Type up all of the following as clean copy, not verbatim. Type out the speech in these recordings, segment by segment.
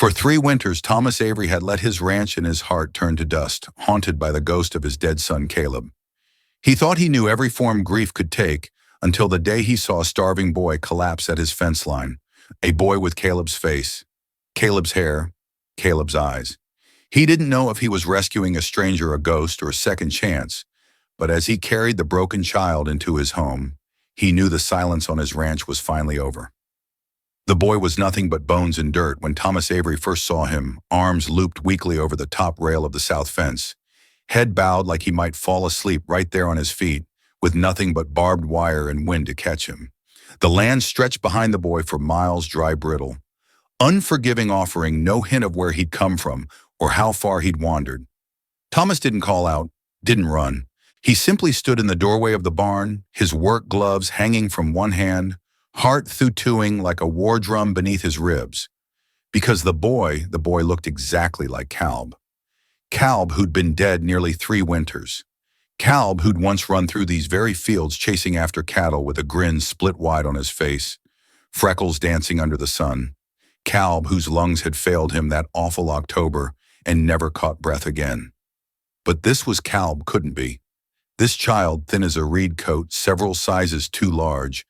For 3 winters, Thomas Avery had let his ranch and his heart turn to dust, haunted by the ghost of his dead son Caleb. He thought he knew every form grief could take until the day he saw a starving boy collapse at his fence line, a boy with Caleb's face, Caleb's hair, Caleb's eyes. He didn't know if he was rescuing a stranger, a ghost, or a second chance, but as he carried the broken child into his home, he knew the silence on his ranch was finally over. The boy was nothing but bones and dirt when Thomas Avery first saw him, arms looped weakly over the top rail of the south fence, head bowed like he might fall asleep right there on his feet, with nothing but barbed wire and wind to catch him. The land stretched behind the boy for miles, dry, brittle, unforgiving, offering no hint of where he'd come from or how far he'd wandered. Thomas didn't call out, didn't run. He simply stood in the doorway of the barn, his work gloves hanging from one hand, heart thutooing like a war drum beneath his ribs. Because the boy looked exactly like Calb. Calb, who'd been dead nearly 3 winters. Calb, who'd once run through these very fields chasing after cattle with a grin split wide on his face, freckles dancing under the sun. Calb, whose lungs had failed him that awful October and never caught breath again. But this was Calb, couldn't be. This child, thin as a reed coat, several sizes too large,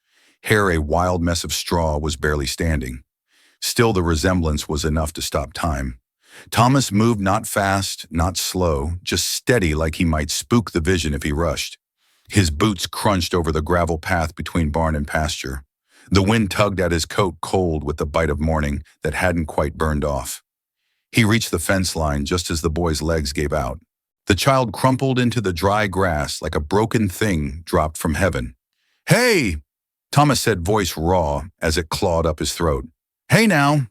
hair a wild mess of straw, was barely standing. Still, the resemblance was enough to stop time. Thomas moved not fast, not slow, just steady like he might spook the vision if he rushed. His boots crunched over the gravel path between barn and pasture. The wind tugged at his coat cold with the bite of morning that hadn't quite burned off. He reached the fence line just as the boy's legs gave out. The child crumpled into the dry grass like a broken thing dropped from heaven. "Hey!" Thomas said, voice raw as it clawed up his throat. "Hey now!"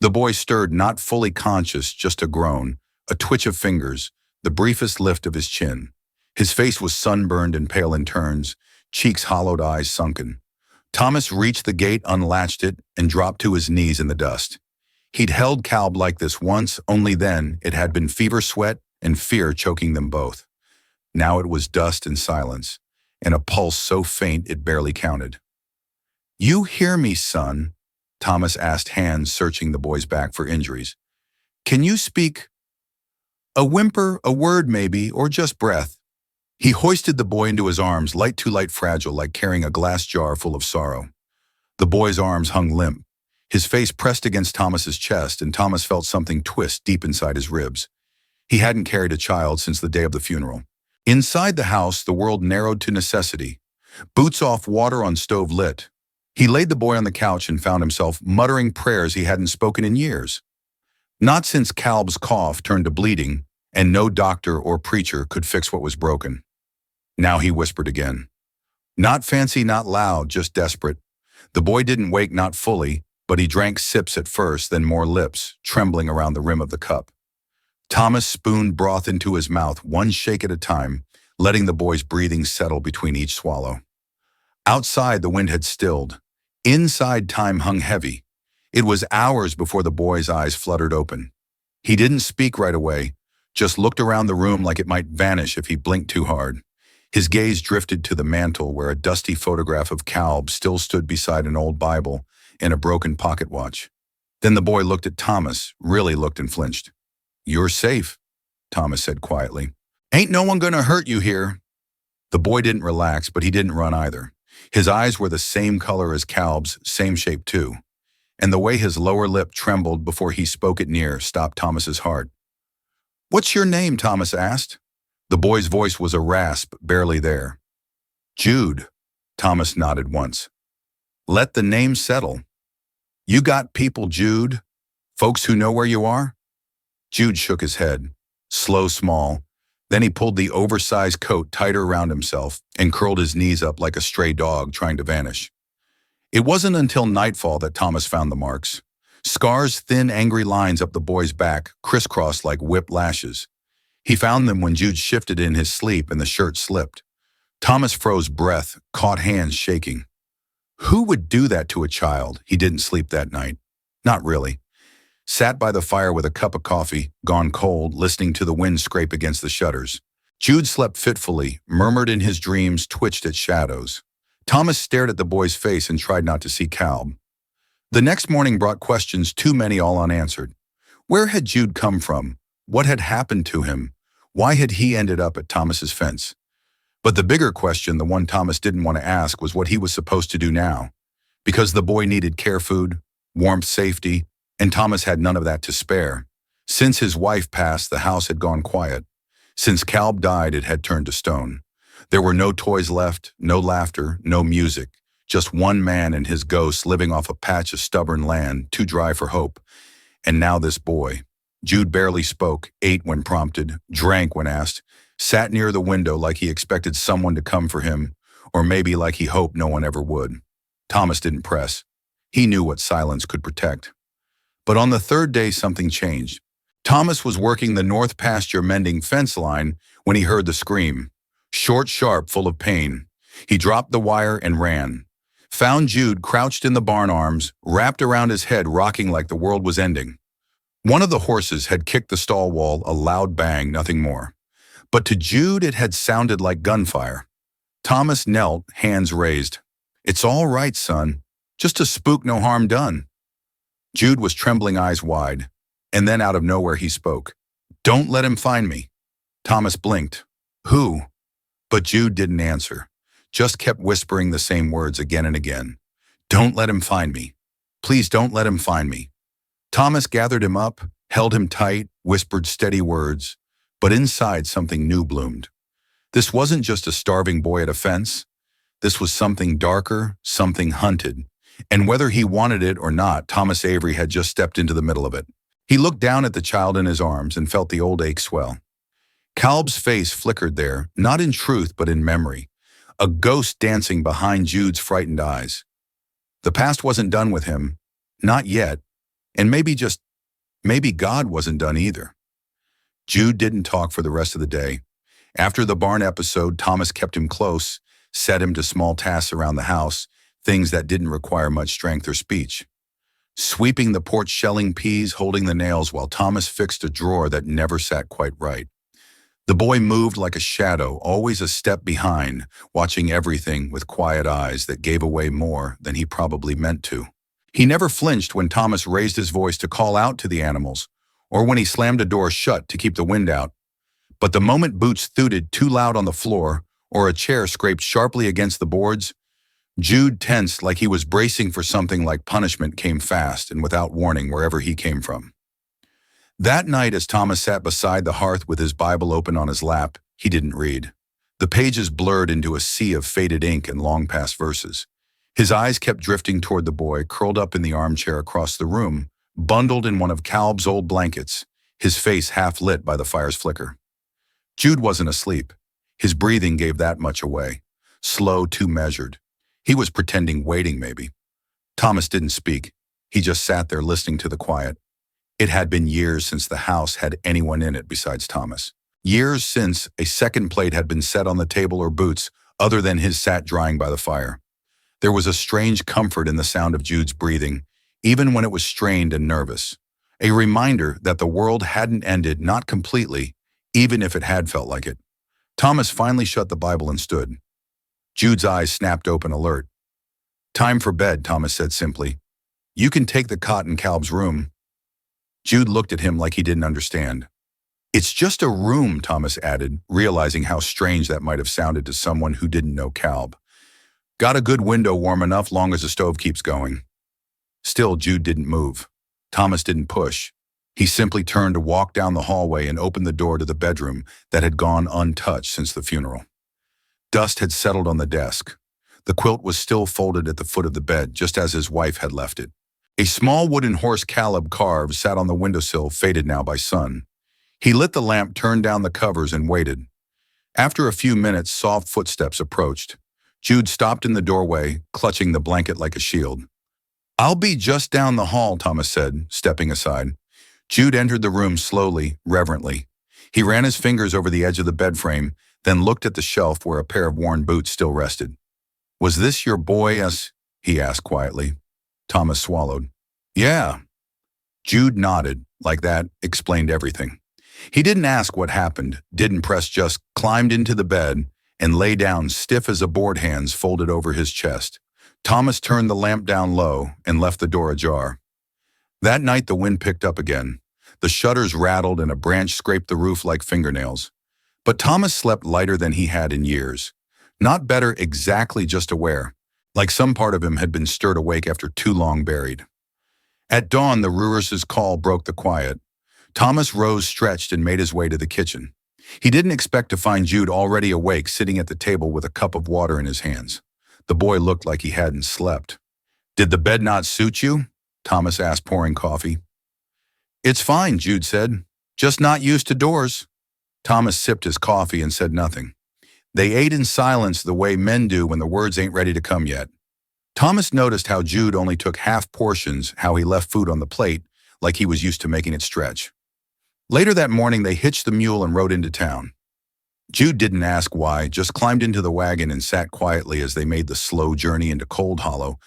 The boy stirred, not fully conscious, just a groan, a twitch of fingers, the briefest lift of his chin. His face was sunburned and pale in turns, cheeks hollowed, eyes sunken. Thomas reached the gate, unlatched it, and dropped to his knees in the dust. He'd held Calb like this once, only then it had been fever sweat and fear choking them both. Now it was dust and silence, and a pulse so faint it barely counted. "You hear me, son?" Thomas asked, hands searching the boy's back for injuries. "Can you speak? A whimper, a word maybe, or just breath?" He hoisted the boy into his arms, light, too light, fragile, like carrying a glass jar full of sorrow. The boy's arms hung limp, his face pressed against Thomas's chest, and Thomas felt something twist deep inside his ribs. He hadn't carried a child since the day of the funeral. Inside the house, the world narrowed to necessity. Boots off, water on stove lit. He laid the boy on the couch and found himself muttering prayers he hadn't spoken in years. Not since Calb's cough turned to bleeding, and no doctor or preacher could fix what was broken. Now he whispered again. Not fancy, not loud, just desperate. The boy didn't wake, not fully, but he drank sips at first, then more lips, trembling around the rim of the cup. Thomas spooned broth into his mouth, one shake at a time, letting the boy's breathing settle between each swallow. Outside, the wind had stilled. Inside, time hung heavy. It was hours before the boy's eyes fluttered open. He didn't speak right away, just looked around the room like it might vanish if he blinked too hard. His gaze drifted to the mantel where a dusty photograph of Calb still stood beside an old Bible and a broken pocket watch. Then the boy looked at Thomas, really looked, and flinched. "You're safe," Thomas said quietly. "Ain't no one gonna hurt you here." The boy didn't relax, but he didn't run either. His eyes were the same color as Calb's, same shape too. And the way his lower lip trembled before he spoke it near stopped Thomas's heart. "What's your name?" Thomas asked. The boy's voice was a rasp, barely there. "Jude," Thomas nodded once. "Let the name settle. You got people, Jude? Folks who know where you are?" Jude shook his head, slow, small. Then he pulled the oversized coat tighter around himself and curled his knees up like a stray dog trying to vanish. It wasn't until nightfall that Thomas found the marks. Scars, thin, angry lines up the boy's back, crisscrossed like whip lashes. He found them when Jude shifted in his sleep and the shirt slipped. Thomas froze breath, caught hands shaking. Who would do that to a child? He didn't sleep that night. Not really. Sat by the fire with a cup of coffee, gone cold, listening to the wind scrape against the shutters. Jude slept fitfully, murmured in his dreams, twitched at shadows. Thomas stared at the boy's face and tried not to see Calb. The next morning brought questions too many, all unanswered. Where had Jude come from? What had happened to him? Why had he ended up at Thomas's fence? But the bigger question, the one Thomas didn't want to ask, was what he was supposed to do now. Because the boy needed care food, warmth, safety, and Thomas had none of that to spare. Since his wife passed, the house had gone quiet. Since Calb died, it had turned to stone. There were no toys left, no laughter, no music. Just one man and his ghost living off a patch of stubborn land, too dry for hope. And now this boy. Jude barely spoke, ate when prompted, drank when asked, sat near the window like he expected someone to come for him, or maybe like he hoped no one ever would. Thomas didn't press. He knew what silence could protect. But on the third day, something changed. Thomas was working the north pasture mending fence line when he heard the scream. Short, sharp, full of pain. He dropped the wire and ran. Found Jude crouched in the barn arms, wrapped around his head, rocking like the world was ending. One of the horses had kicked the stall wall, a loud bang, nothing more. But to Jude it had sounded like gunfire. Thomas knelt, hands raised. "It's all right, son. Just a spook, no harm done." Jude was trembling, eyes wide. And then out of nowhere he spoke. "Don't let him find me." Thomas blinked. "Who?" But Jude didn't answer. Just kept whispering the same words again and again. "Don't let him find me. Please don't let him find me." Thomas gathered him up, held him tight, whispered steady words, but inside something new bloomed. This wasn't just a starving boy at a fence. This was something darker, something hunted. And whether he wanted it or not, Thomas Avery had just stepped into the middle of it. He looked down at the child in his arms and felt the old ache swell. Calb's face flickered there, not in truth but in memory. A ghost dancing behind Jude's frightened eyes. The past wasn't done with him. Not yet. And maybe God wasn't done either. Jude didn't talk for the rest of the day. After the barn episode, Thomas kept him close, set him to small tasks around the house, things that didn't require much strength or speech. Sweeping the porch, shelling peas, holding the nails while Thomas fixed a drawer that never sat quite right. The boy moved like a shadow, always a step behind, watching everything with quiet eyes that gave away more than he probably meant to. He never flinched when Thomas raised his voice to call out to the animals, or when he slammed a door shut to keep the wind out. But the moment boots thuded too loud on the floor, or a chair scraped sharply against the boards, Jude tensed like he was bracing for something like punishment came fast and without warning wherever he came from. That night, as Thomas sat beside the hearth with his Bible open on his lap, he didn't read. The pages blurred into a sea of faded ink and long-past verses. His eyes kept drifting toward the boy, curled up in the armchair across the room, bundled in one of Calb's old blankets, his face half lit by the fire's flicker. Jude wasn't asleep. His breathing gave that much away. Slow, too measured. He was pretending, waiting maybe. Thomas didn't speak. He just sat there listening to the quiet. It had been years since the house had anyone in it besides Thomas. Years since a second plate had been set on the table or boots other than his sat drying by the fire. There was a strange comfort in the sound of Jude's breathing, even when it was strained and nervous. A reminder that the world hadn't ended, not completely, even if it had felt like it. Thomas finally shut the Bible and stood. Jude's eyes snapped open, alert. "Time for bed," Thomas said simply. "You can take the cot in Calb's room." Jude looked at him like he didn't understand. "It's just a room," Thomas added, realizing how strange that might have sounded to someone who didn't know Calb. "Got a good window warm enough long as the stove keeps going." Still, Jude didn't move. Thomas didn't push. He simply turned to walk down the hallway and opened the door to the bedroom that had gone untouched since the funeral. Dust had settled on the desk. The quilt was still folded at the foot of the bed, just as his wife had left it. A small wooden horse Caleb carved sat on the windowsill, faded now by sun. He lit the lamp, turned down the covers, and waited. After a few minutes, soft footsteps approached. Jude stopped in the doorway, clutching the blanket like a shield. "I'll be just down the hall," Thomas said, stepping aside. Jude entered the room slowly, reverently. He ran his fingers over the edge of the bed frame, then looked at the shelf where a pair of worn boots still rested. "Was this your boy?" he asked quietly. Thomas swallowed. "Yeah." Jude nodded, like that explained everything. He didn't ask what happened, didn't press, just climbed into the bed and lay down stiff as a board, hands folded over his chest. Thomas turned the lamp down low and left the door ajar. That night the wind picked up again. The shutters rattled and a branch scraped the roof like fingernails. But Thomas slept lighter than he had in years. Not better exactly, just aware, like some part of him had been stirred awake after too long buried. At dawn, the Ruers's call broke the quiet. Thomas rose, stretched, and made his way to the kitchen. He didn't expect to find Jude already awake, sitting at the table with a cup of water in his hands. The boy looked like he hadn't slept. "Did the bed not suit you?" Thomas asked, pouring coffee. "It's fine," Jude said. "Just not used to doors." Thomas sipped his coffee and said nothing. They ate in silence, the way men do when the words ain't ready to come yet. Thomas noticed how Jude only took half portions, how he left food on the plate, like he was used to making it stretch. Later that morning, they hitched the mule and rode into town. Jude didn't ask why, just climbed into the wagon and sat quietly as they made the slow journey into Cold Hollow,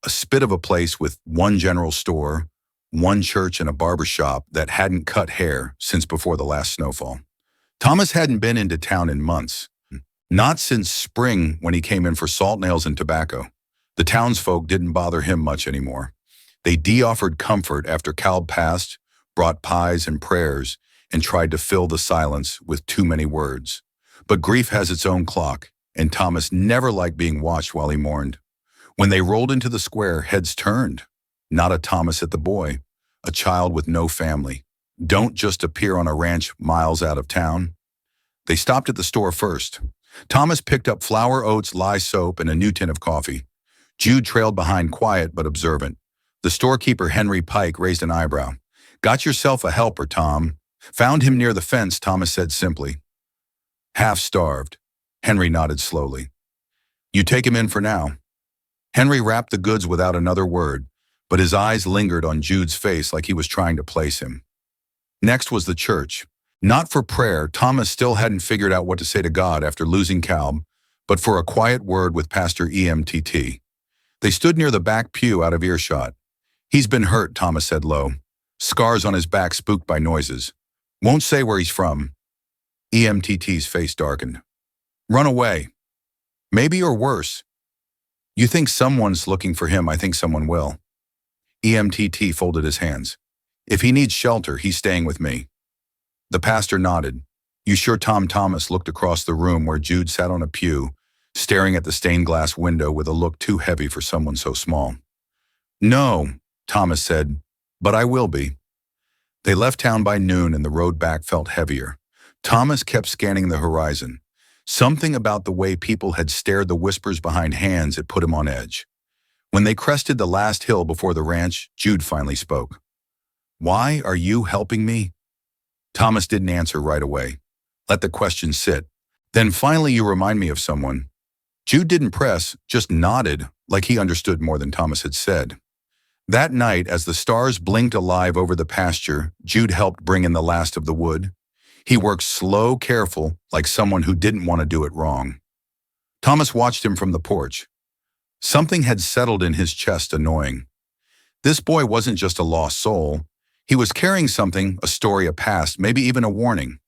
a spit of a place with one general store, one church, and a barber shop that hadn't cut hair since before the last snowfall. Thomas hadn't been into town in months. Not since spring, when he came in for salt nails and tobacco. The townsfolk didn't bother him much anymore. They de-offered comfort after Calb passed, brought pies and prayers, and tried to fill the silence with too many words. But grief has its own clock, and Thomas never liked being watched while he mourned. When they rolled into the square, heads turned. Not a Thomas at the boy, a child with no family. Don't just appear on a ranch miles out of town. They stopped at the store first. Thomas picked up flour, oats, lye soap, and a new tin of coffee. Jude trailed behind, quiet but observant. The storekeeper, Henry Pike, raised an eyebrow. "Got yourself a helper, Tom." "Found him near the fence," Thomas said simply. "Half-starved." Henry nodded slowly. "You take him in for now." Henry wrapped the goods without another word, but his eyes lingered on Jude's face like he was trying to place him. Next was the church. Not for prayer, Thomas still hadn't figured out what to say to God after losing Calb, but for a quiet word with Pastor EMTT. They stood near the back pew out of earshot. "He's been hurt," Thomas said low. "Scars on his back spooked by noises. Won't say where he's from." EMTT's face darkened. "Run away. Maybe, or worse. You think someone's looking for him, I think someone will." EMTT folded his hands. "If he needs shelter, he's staying with me." The pastor nodded. "You sure?" Thomas looked across the room where Jude sat on a pew, staring at the stained glass window with a look too heavy for someone so small. "No," Thomas said, "but I will be." They left town by noon and the road back felt heavier. Thomas kept scanning the horizon. Something about the way people had stared, the whispers behind hands, had put him on edge. When they crested the last hill before the ranch, Jude finally spoke. "Why are you helping me?" Thomas didn't answer right away. Let the question sit. Then finally, "You remind me of someone." Jude didn't press, just nodded, like he understood more than Thomas had said. That night, as the stars blinked alive over the pasture, Jude helped bring in the last of the wood. He worked slow, careful, like someone who didn't want to do it wrong. Thomas watched him from the porch. Something had settled in his chest, annoying. This boy wasn't just a lost soul. He was carrying something, a story, a past, maybe even a warning.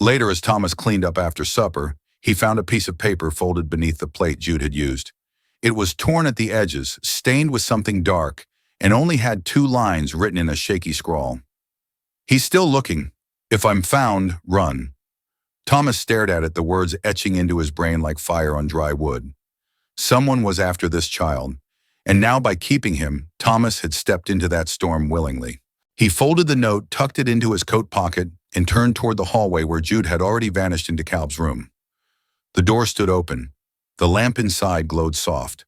Later, as Thomas cleaned up after supper, he found a piece of paper folded beneath the plate Jude had used. It was torn at the edges, stained with something dark, and only had 2 lines written in a shaky scrawl. "He's still looking. If I'm found, run." Thomas stared at it, the words etching into his brain like fire on dry wood. Someone was after this child, and now by keeping him, Thomas had stepped into that storm willingly. He folded the note, tucked it into his coat pocket, and turned toward the hallway where Jude had already vanished into Calb's room. The door stood open. The lamp inside glowed soft.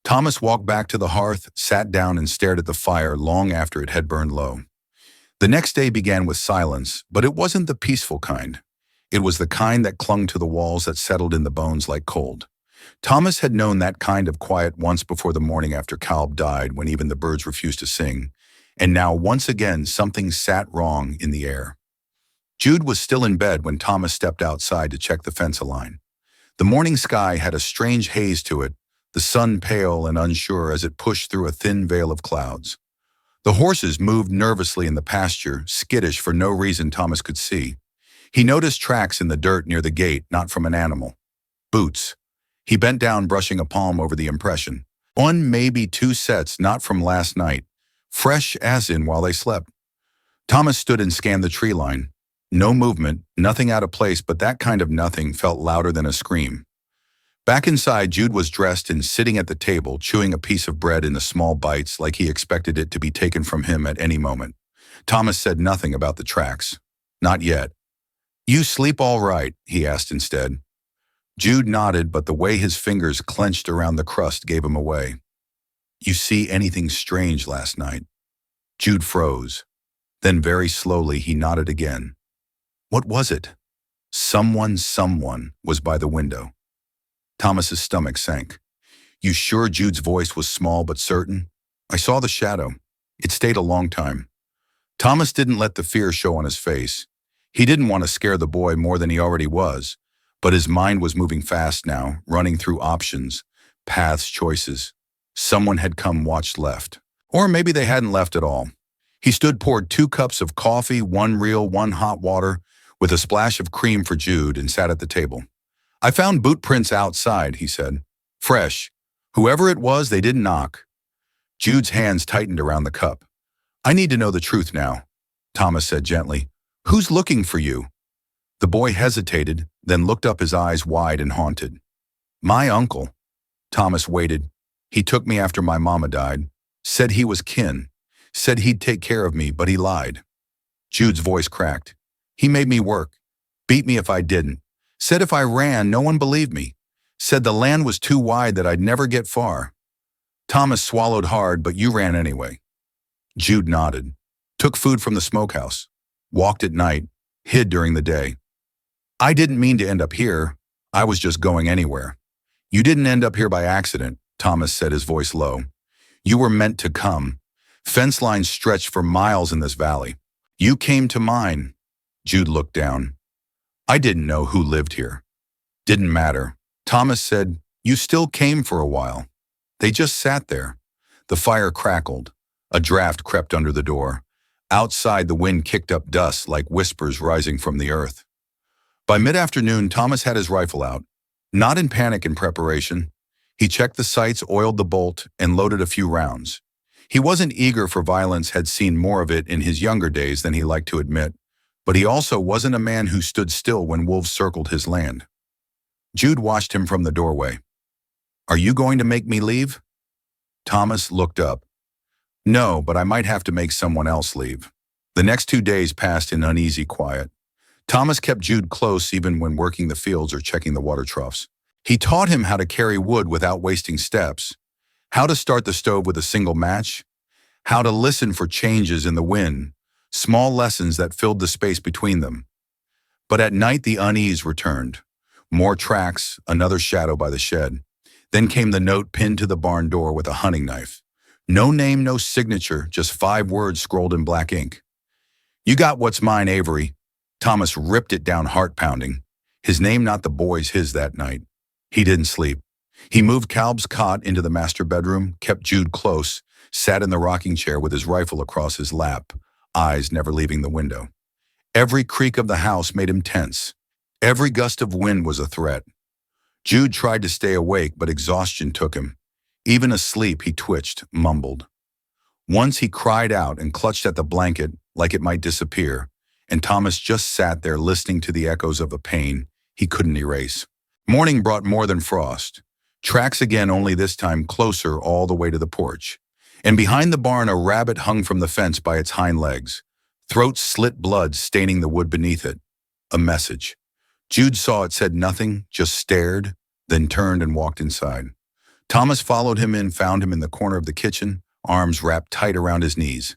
Thomas walked back to the hearth, sat down, and stared at the fire long after it had burned low. The next day began with silence, but it wasn't the peaceful kind. It was the kind that clung to the walls, that settled in the bones like cold. Thomas had known that kind of quiet once before, the morning after Calb died, when even the birds refused to sing. And now, once again, something sat wrong in the air. Jude was still in bed when Thomas stepped outside to check the fence line. The morning sky had a strange haze to it, the sun pale and unsure as it pushed through a thin veil of clouds. The horses moved nervously in the pasture, skittish for no reason Thomas could see. He noticed tracks in the dirt near the gate, not from an animal. Boots. He bent down, brushing a palm over the impression. 1, maybe 2 sets, not from last night. Fresh as in while they slept. Thomas stood and scanned the tree line. No movement, nothing out of place, but that kind of nothing felt louder than a scream. Back inside, Jude was dressed and sitting at the table, chewing a piece of bread in the small bites like he expected it to be taken from him at any moment. Thomas said nothing about the tracks. Not yet. "You sleep all right?" he asked instead. Jude nodded, but the way his fingers clenched around the crust gave him away. "You see anything strange last night?" Jude froze. Then very slowly he nodded again. "What was it?" Someone was by the window. Thomas's stomach sank. "You sure?" Jude's voice was small but certain. "I saw the shadow. It stayed a long time." Thomas didn't let the fear show on his face. He didn't want to scare the boy more than he already was, but his mind was moving fast now, running through options, paths, choices. Someone had come, watched, left. Or maybe they hadn't left at all. He stood, poured 2 cups of coffee, 1 real, 1 hot water, with a splash of cream for Jude, and sat at the table. "I found boot prints outside," he said. "Fresh. Whoever it was, they didn't knock." Jude's hands tightened around the cup. "I need to know the truth now," Thomas said gently. "Who's looking for you?" The boy hesitated, then looked up, his eyes wide and haunted. "My uncle." Thomas waited. "He took me after my mama died. Said he was kin. Said he'd take care of me, but he lied." Jude's voice cracked. "He made me work. Beat me if I didn't. Said if I ran, no one believed me. Said the land was too wide that I'd never get far." Thomas swallowed hard, "But you ran anyway." Jude nodded. "Took food from the smokehouse. Walked at night. Hid during the day. I didn't mean to end up here. I was just going anywhere." "You didn't end up here by accident," Thomas said, his voice low. "You were meant to come. Fence lines stretched for miles in this valley. You came to mine." Jude looked down. "I didn't know who lived here." "Didn't matter." Thomas said, "You still came for a while." They just sat there. The fire crackled. A draft crept under the door. Outside, the wind kicked up dust like whispers rising from the earth. By mid-afternoon, Thomas had his rifle out. Not in panic and preparation. He checked the sights, oiled the bolt, and loaded a few rounds. He wasn't eager for violence, had seen more of it in his younger days than he liked to admit, but he also wasn't a man who stood still when wolves circled his land. Jude watched him from the doorway. "Are you going to make me leave?" Thomas looked up. "No, but I might have to make someone else leave." The next 2 days passed in uneasy quiet. Thomas kept Jude close even when working the fields or checking the water troughs. He taught him how to carry wood without wasting steps, how to start the stove with a single match, how to listen for changes in the wind, small lessons that filled the space between them. But at night the unease returned. More tracks, another shadow by the shed. Then came the note pinned to the barn door with a hunting knife. No name, no signature, just 5 words scrolled in black ink. "You got what's mine, Avery." Thomas ripped it down, heart-pounding. His name, not the boy's, his that night. He didn't sleep. He moved Caleb's cot into the master bedroom, kept Jude close, sat in the rocking chair with his rifle across his lap, eyes never leaving the window. Every creak of the house made him tense. Every gust of wind was a threat. Jude tried to stay awake, but exhaustion took him. Even asleep, he twitched, mumbled. Once he cried out and clutched at the blanket like it might disappear, and Thomas just sat there listening to the echoes of a pain he couldn't erase. Morning brought more than frost. Tracks again, only this time closer, all the way to the porch. And behind the barn, a rabbit hung from the fence by its hind legs. Throat slit, blood staining the wood beneath it. A message. Jude saw it, said nothing, just stared, then turned and walked inside. Thomas followed him in, found him in the corner of the kitchen, arms wrapped tight around his knees.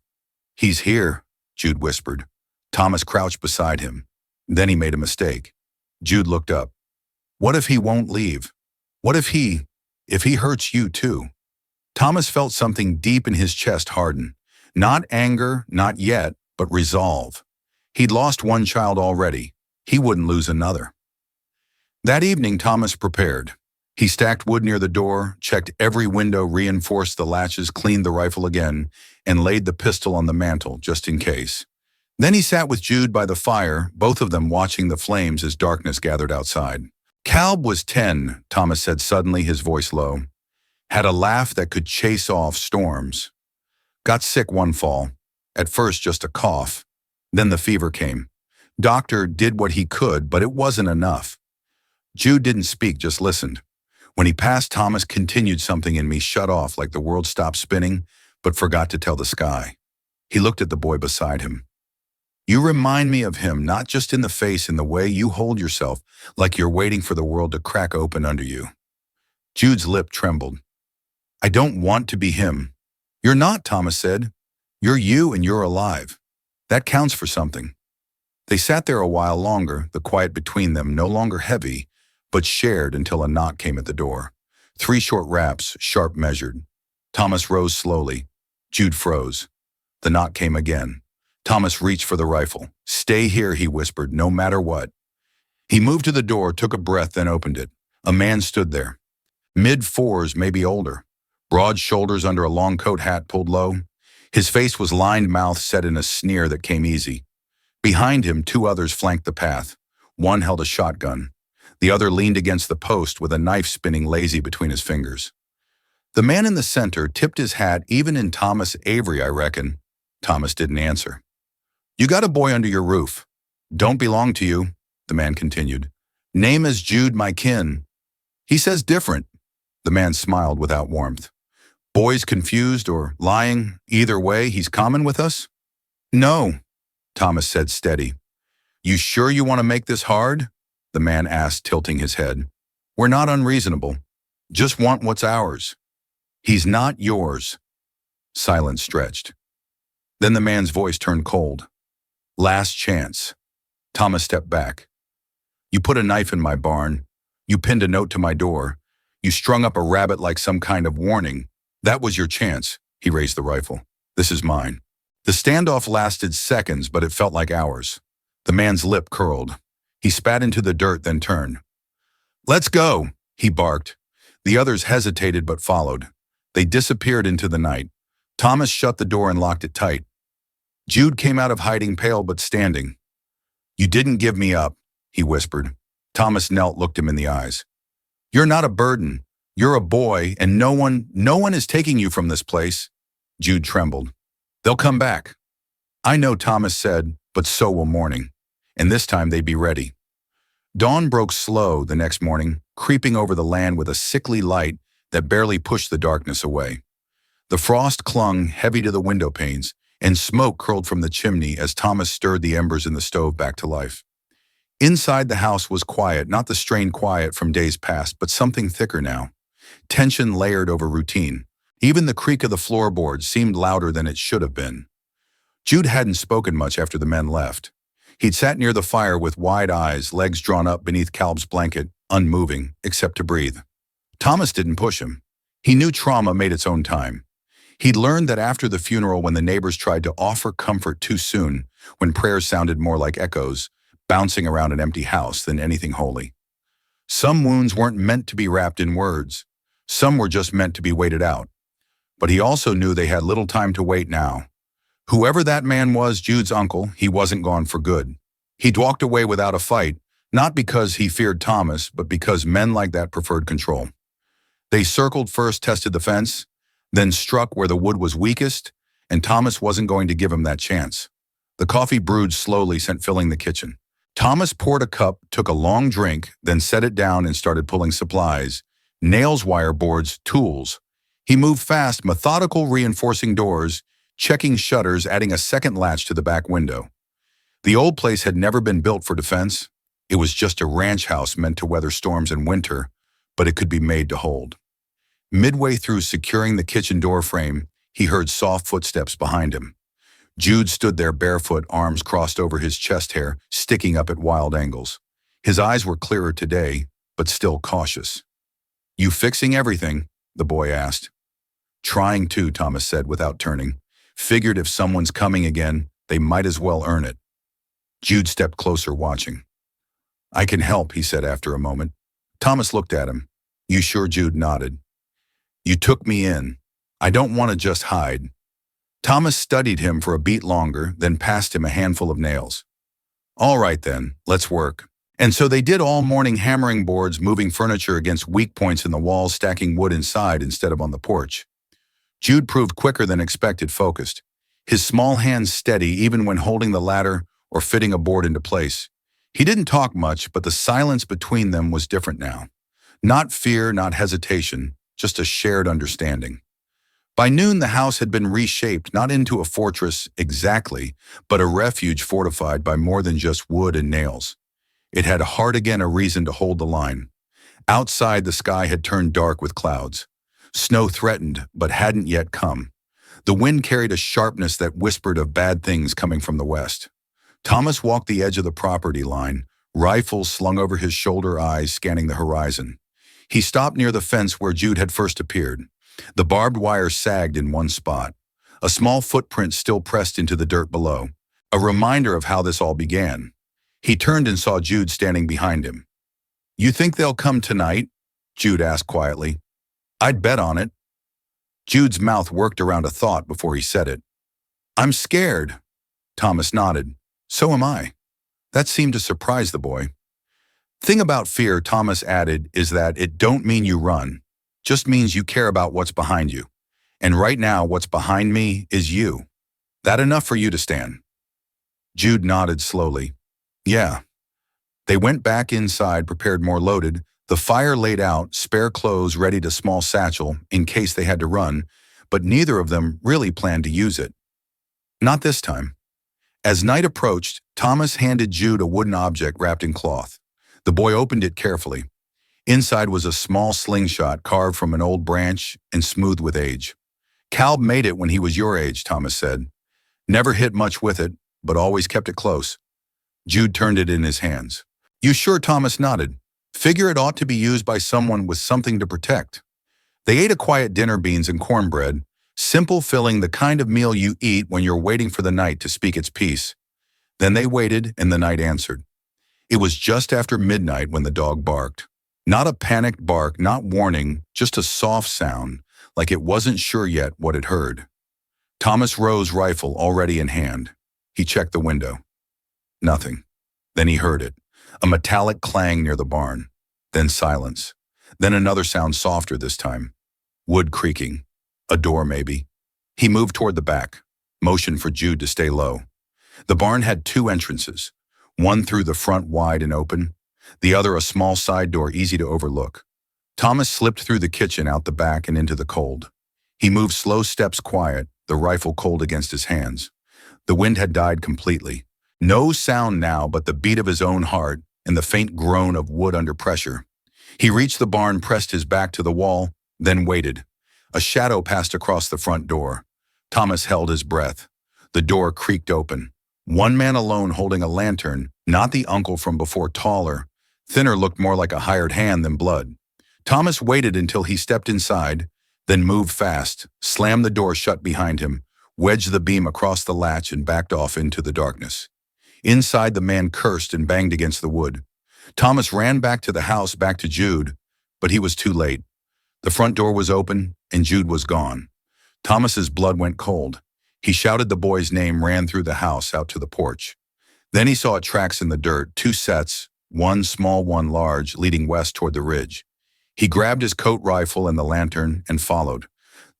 "He's here," Jude whispered. Thomas crouched beside him. Then he made a mistake. Jude looked up. "What if he won't leave? What if he hurts you too?" Thomas felt something deep in his chest harden. Not anger, not yet, but resolve. He'd lost one child already. He wouldn't lose another. That evening, Thomas prepared. He stacked wood near the door, checked every window, reinforced the latches, cleaned the rifle again, and laid the pistol on the mantel, just in case. Then he sat with Jude by the fire, both of them watching the flames as darkness gathered outside. "Caleb was 10, Thomas said suddenly, his voice low. Had a laugh that could chase off storms. Got sick one fall. At first just a cough. Then the fever came. Doctor did what he could, but it wasn't enough. Jude didn't speak, just listened. When he passed, Thomas continued. Something in me shut off, like the world stopped spinning, but forgot to tell the sky. He looked at the boy beside him. You remind me of him, not just in the face, in the way you hold yourself, like you're waiting for the world to crack open under you. Jude's lip trembled. I don't want to be him. You're not, Thomas said. You're you and you're alive. That counts for something. They sat there a while longer, the quiet between them no longer heavy, but shared, until a knock came at the door. 3 short raps, sharp measured. Thomas rose slowly. Jude froze. The knock came again. Thomas reached for the rifle. Stay here, he whispered, no matter what. He moved to the door, took a breath, then opened it. A man stood there. Mid-4s, maybe older. Broad shoulders under a long coat hat pulled low. His face was lined, mouth set in a sneer that came easy. Behind him, 2 others flanked the path. One held a shotgun. The other leaned against the post with a knife spinning lazy between his fingers. The man in the center tipped his hat even in Thomas Avery, I reckon. Thomas didn't answer. You got a boy under your roof. Don't belong to you, the man continued. Name is Jude, my kin. He says different. The man smiled without warmth. Boy's confused or lying. Either way, he's common with us? No, Thomas said steady. You sure you want to make this hard? The man asked, tilting his head. We're not unreasonable. Just want what's ours. He's not yours. Silence stretched. Then the man's voice turned cold. Last chance. Thomas stepped back. You put a knife in my barn. You pinned a note to my door. You strung up a rabbit like some kind of warning. That was your chance. He raised the rifle. This is mine. The standoff lasted seconds, but it felt like hours. The man's lip curled. He spat into the dirt, then turned. Let's go, he barked. The others hesitated but followed. They disappeared into the night. Thomas shut the door and locked it tight. Jude came out of hiding, pale but standing. You didn't give me up, he whispered. Thomas knelt, looked him in the eyes. You're not a burden. You're a boy, and no one is taking you from this place. Jude trembled. They'll come back. I know, Thomas said, but so will morning. And this time they'd be ready. Dawn broke slow the next morning, creeping over the land with a sickly light that barely pushed the darkness away. The frost clung heavy to the window panes, and smoke curled from the chimney as Thomas stirred the embers in the stove back to life. Inside the house was quiet, not the strained quiet from days past, but something thicker now. Tension layered over routine. Even the creak of the floorboards seemed louder than it should have been. Jude hadn't spoken much after the men left. He'd sat near the fire with wide eyes, legs drawn up beneath Caleb's blanket, unmoving, except to breathe. Thomas didn't push him. He knew trauma made its own time. He'd learned that after the funeral, when the neighbors tried to offer comfort too soon, when prayers sounded more like echoes, bouncing around an empty house than anything holy. Some wounds weren't meant to be wrapped in words. Some were just meant to be waited out. But he also knew they had little time to wait now. Whoever that man was, Jude's uncle, he wasn't gone for good. He'd walked away without a fight, not because he feared Thomas, but because men like that preferred control. They circled first, tested the fence, then struck where the wood was weakest, and Thomas wasn't going to give him that chance. The coffee brewed slowly, sent filling the kitchen. Thomas poured a cup, took a long drink, then set it down and started pulling supplies. Nails, wire boards, tools. He moved fast, methodical, reinforcing doors, checking shutters, adding a second latch to the back window. The old place had never been built for defense. It was just a ranch house meant to weather storms in winter, but it could be made to hold. Midway through securing the kitchen door frame, he heard soft footsteps behind him. Jude stood there barefoot, arms crossed over his chest hair, sticking up at wild angles. His eyes were clearer today, but still cautious. You fixing everything? The boy asked. Trying to, Thomas said without turning. Figured if someone's coming again, they might as well earn it. Jude stepped closer, watching. I can help, he said after a moment. Thomas looked at him. You sure? Jude nodded. You took me in. I don't want to just hide. Thomas studied him for a beat longer, then passed him a handful of nails. All right then, let's work. And so they did all morning, hammering boards, moving furniture against weak points in the walls, stacking wood inside instead of on the porch. Jude proved quicker than expected, focused. his small hands steady even when holding the ladder or fitting a board into place. He didn't talk much, but the silence between them was different now. Not fear, not hesitation, just a shared understanding. By noon, the house had been reshaped, not into a fortress exactly, but a refuge fortified by more than just wood and nails. It had heart again, a reason to hold the line. Outside, the sky had turned dark with clouds. Snow threatened, but hadn't yet come. The wind carried a sharpness that whispered of bad things coming from the west. Thomas walked the edge of the property line, rifles slung over his shoulder, eyes scanning the horizon. He stopped near the fence where Jude had first appeared. The barbed wire sagged in one spot. A small footprint still pressed into the dirt below. A reminder of how this all began. He turned and saw Jude standing behind him. "You think they'll come tonight?" Jude asked quietly. "I'd bet on it." Jude's mouth worked around a thought before he said it. "I'm scared." Thomas nodded. "So am I." That seemed to surprise the boy. "Thing about fear," Thomas added, "is that it don't mean you run. Just means you care about what's behind you. And right now, what's behind me is you. That enough for you to stand?" Jude nodded slowly. "Yeah." They went back inside, prepared more loaded, the fire laid out, spare clothes ready to small satchel in case they had to run, but neither of them really planned to use it. Not this time. As night approached, Thomas handed Jude a wooden object wrapped in cloth. The boy opened it carefully. Inside was a small slingshot carved from an old branch and smoothed with age. "Calb made it when he was your age," Thomas said. "Never hit much with it, but always kept it close." Jude turned it in his hands. "You sure?" Thomas nodded. "Figure it ought to be used by someone with something to protect." They ate a quiet dinner, beans and cornbread, simple, filling, the kind of meal you eat when you're waiting for the night to speak its piece. Then they waited, and the night answered. It was just after midnight when the dog barked. Not a panicked bark, not warning, just a soft sound, like it wasn't sure yet what it heard. Thomas rose, rifle already in hand. He checked the window. Nothing. Then he heard it, a metallic clang near the barn. Then silence. Then another sound, softer this time. Wood creaking. A door, maybe. He moved toward the back, motioned for Jude to stay low. The barn had two entrances, one through the front wide and open, the other a small side door easy to overlook. Thomas slipped through the kitchen, out the back, and into the cold. He moved slow steps, quiet, the rifle cold against his hands. The wind had died completely. No sound now but the beat of his own heart and the faint groan of wood under pressure. He reached the barn, pressed his back to the wall, then waited. A shadow passed across the front door. Thomas held his breath. The door creaked open. One man alone holding a lantern, not the uncle from before, taller, thinner, looked more like a hired hand than blood. Thomas waited until he stepped inside, then moved fast, slammed the door shut behind him, wedged the beam across the latch, and backed off into the darkness. Inside, the man cursed and banged against the wood. Thomas ran back to the house, back to Jude, but he was too late. The front door was open, and Jude was gone. Thomas's blood went cold. He shouted the boy's name, ran through the house, out to the porch. Then he saw tracks in the dirt, two sets, one small, one large, leading west toward the ridge. He grabbed his coat rifle and the lantern and followed.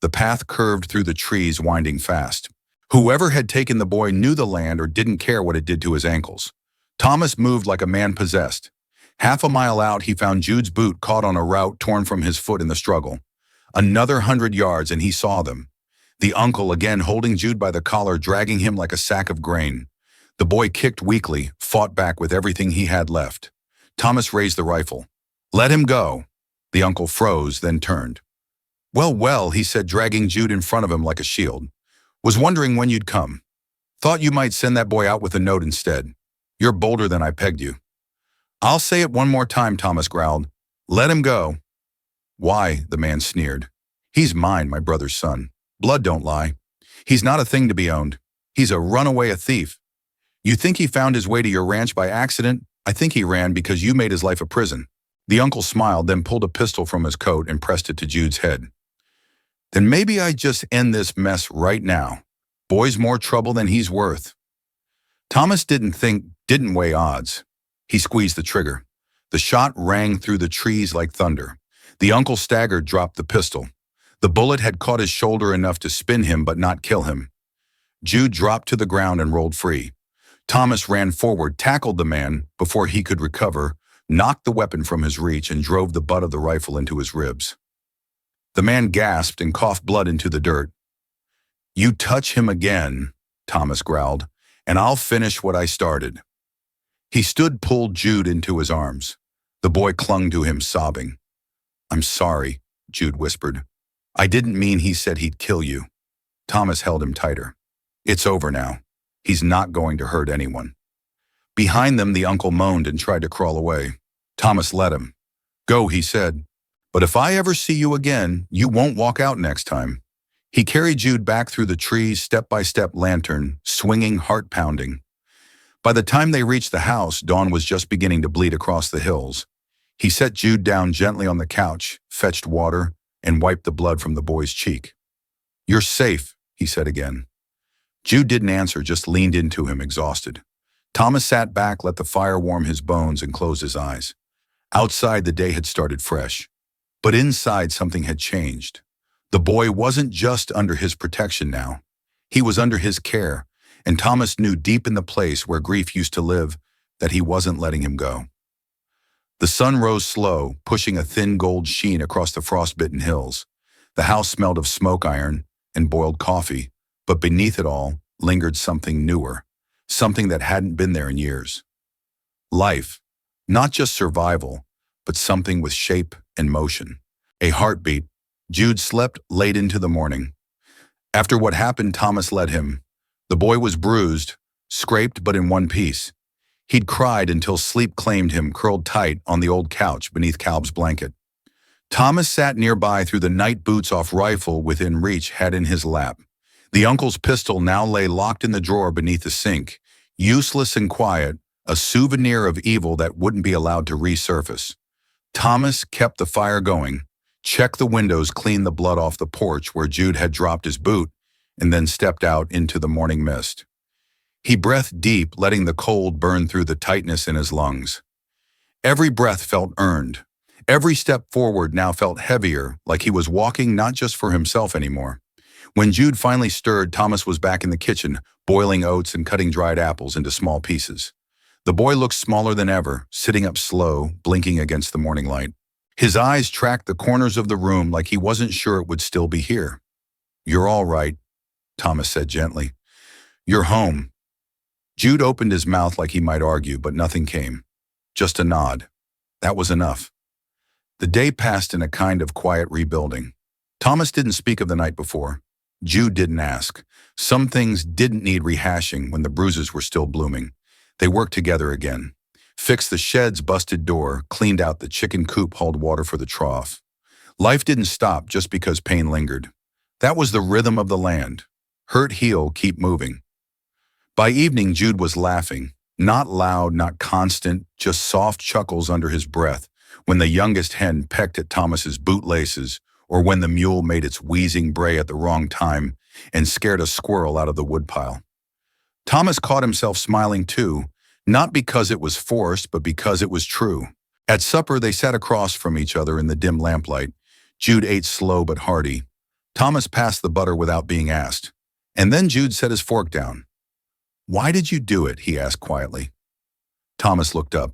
The path curved through the trees, winding fast. Whoever had taken the boy knew the land or didn't care what it did to his ankles. Thomas moved like a man possessed. Half a mile out, he found Jude's boot caught on a route torn from his foot in the struggle. Another 100 yards, and he saw them. The uncle again holding Jude by the collar, dragging him like a sack of grain. The boy kicked weakly, fought back with everything he had left. Thomas raised the rifle. "Let him go." The uncle froze, then turned. "Well, well," he said, dragging Jude in front of him like a shield. "Was wondering when you'd come. Thought you might send that boy out with a note instead. You're bolder than I pegged you." "I'll say it one more time," Thomas growled. "Let him go." "Why?" the man sneered. "He's mine, my brother's son. Blood don't lie. He's not a thing to be owned. He's a runaway, a thief. You think he found his way to your ranch by accident? I think he ran because you made his life a prison." The uncle smiled, then pulled a pistol from his coat and pressed it to Jude's head. "Then maybe I just end this mess right now. Boy's more trouble than he's worth." Thomas didn't weigh odds. He squeezed the trigger. The shot rang through the trees like thunder. The uncle staggered, dropped the pistol. The bullet had caught his shoulder enough to spin him but not kill him. Jude dropped to the ground and rolled free. Thomas ran forward, tackled the man before he could recover, knocked the weapon from his reach, and drove the butt of the rifle into his ribs. The man gasped and coughed blood into the dirt. "You touch him again," Thomas growled, "and I'll finish what I started." He pulled Jude into his arms. The boy clung to him, sobbing. "I'm sorry," Jude whispered. "I didn't mean," he said, "he'd kill you." Thomas held him tighter. "It's over now. He's not going to hurt anyone." Behind them, the uncle moaned and tried to crawl away. Thomas let him. "Go," he said. "But if I ever see you again, you won't walk out next time." He carried Jude back through the trees, step-by-step, lantern, swinging, heart-pounding. By the time they reached the house, dawn was just beginning to bleed across the hills. He set Jude down gently on the couch, fetched water, and wiped the blood from the boy's cheek. "You're safe," he said again. Jude didn't answer, just leaned into him, exhausted. Thomas sat back, let the fire warm his bones, and closed his eyes. Outside, the day had started fresh. But inside, something had changed. The boy wasn't just under his protection now. He was under his care, and Thomas knew deep in the place where grief used to live that he wasn't letting him go. The sun rose slow, pushing a thin gold sheen across the frostbitten hills. The house smelled of smoke iron and boiled coffee, but beneath it all lingered something newer, something that hadn't been there in years. Life, not just survival, but something with shape and motion. A heartbeat. Jude slept late into the morning. After what happened, Thomas led him. The boy was bruised, scraped but in one piece. He'd cried until sleep claimed him, curled tight on the old couch beneath Caleb's blanket. Thomas sat nearby, through the night boots-off rifle within reach had in his lap. The uncle's pistol now lay locked in the drawer beneath the sink, useless and quiet, a souvenir of evil that wouldn't be allowed to resurface. Thomas kept the fire going, checked the windows, cleaned the blood off the porch where Jude had dropped his boot, and then stepped out into the morning mist. He breathed deep, letting the cold burn through the tightness in his lungs. Every breath felt earned. Every step forward now felt heavier, like he was walking not just for himself anymore. When Jude finally stirred, Thomas was back in the kitchen, boiling oats and cutting dried apples into small pieces. The boy looked smaller than ever, sitting up slow, blinking against the morning light. His eyes tracked the corners of the room like he wasn't sure it would still be here. "You're all right," Thomas said gently. "You're home." Jude opened his mouth like he might argue, but nothing came. Just a nod. That was enough. The day passed in a kind of quiet rebuilding. Thomas didn't speak of the night before. Jude didn't ask. Some things didn't need rehashing when the bruises were still blooming. They worked together again. Fixed the shed's busted door, cleaned out the chicken coop, hauled water for the trough. Life didn't stop just because pain lingered. That was the rhythm of the land. Hurt, heal, keep moving. By evening, Jude was laughing. Not loud, not constant, just soft chuckles under his breath, when the youngest hen pecked at Thomas's bootlaces, or when the mule made its wheezing bray at the wrong time and scared a squirrel out of the woodpile. Thomas caught himself smiling too, not because it was forced, but because it was true. At supper, they sat across from each other in the dim lamplight. Jude ate slow but hearty. Thomas passed the butter without being asked. And then Jude set his fork down. "Why did you do it?" he asked quietly. Thomas looked up.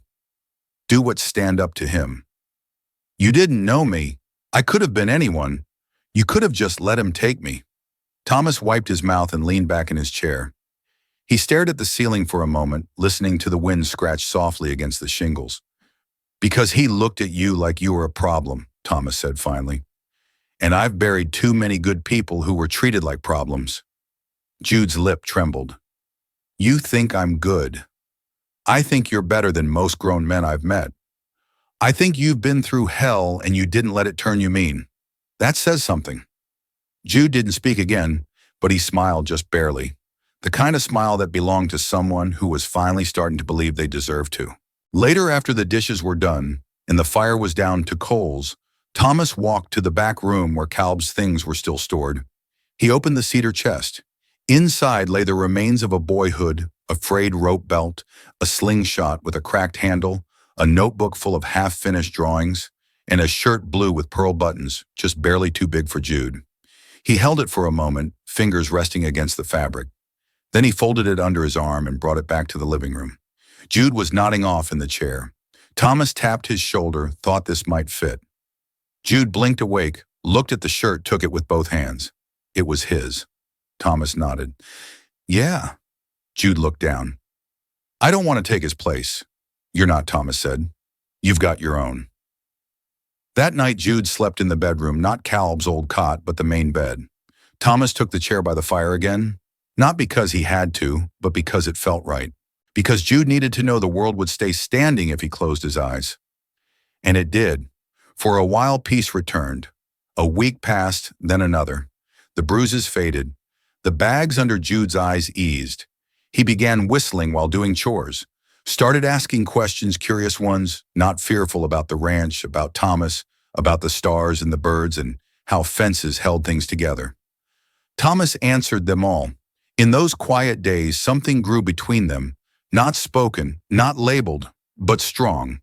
"Do what stand up to him." "You didn't know me. I could have been anyone. You could have just let him take me." Thomas wiped his mouth and leaned back in his chair. He stared at the ceiling for a moment, listening to the wind scratch softly against the shingles. "Because he looked at you like you were a problem," Thomas said finally. "And I've buried too many good people who were treated like problems." Jude's lip trembled. "You think I'm good. I think you're better than most grown men I've met. I think you've been through hell and you didn't let it turn you mean. That says something." Jude didn't speak again, but he smiled just barely. The kind of smile that belonged to someone who was finally starting to believe they deserved to. Later, after the dishes were done and the fire was down to coals, Thomas walked to the back room where Caleb's things were still stored. He opened the cedar chest. Inside lay the remains of a boyhood, a frayed rope belt, a slingshot with a cracked handle, a notebook full of half-finished drawings, and a shirt blue with pearl buttons, just barely too big for Jude. He held it for a moment, fingers resting against the fabric. Then he folded it under his arm and brought it back to the living room. Jude was nodding off in the chair. Thomas tapped his shoulder, thought this might fit. Jude blinked awake, looked at the shirt, took it with both hands. It was his. Thomas nodded. Yeah. Jude looked down. I don't want to take his place. You're not, Thomas said. You've got your own. That night, Jude slept in the bedroom, not Caleb's old cot, but the main bed. Thomas took the chair by the fire again, not because he had to, but because it felt right. Because Jude needed to know the world would stay standing if he closed his eyes. And it did. For a while, peace returned. A week passed, then another. The bruises faded. The bags under Jude's eyes eased. He began whistling while doing chores. Started asking questions, curious ones, not fearful about the ranch, about Thomas, about the stars and the birds, and how fences held things together. Thomas answered them all. In those quiet days, something grew between them, not spoken, not labeled, but strong.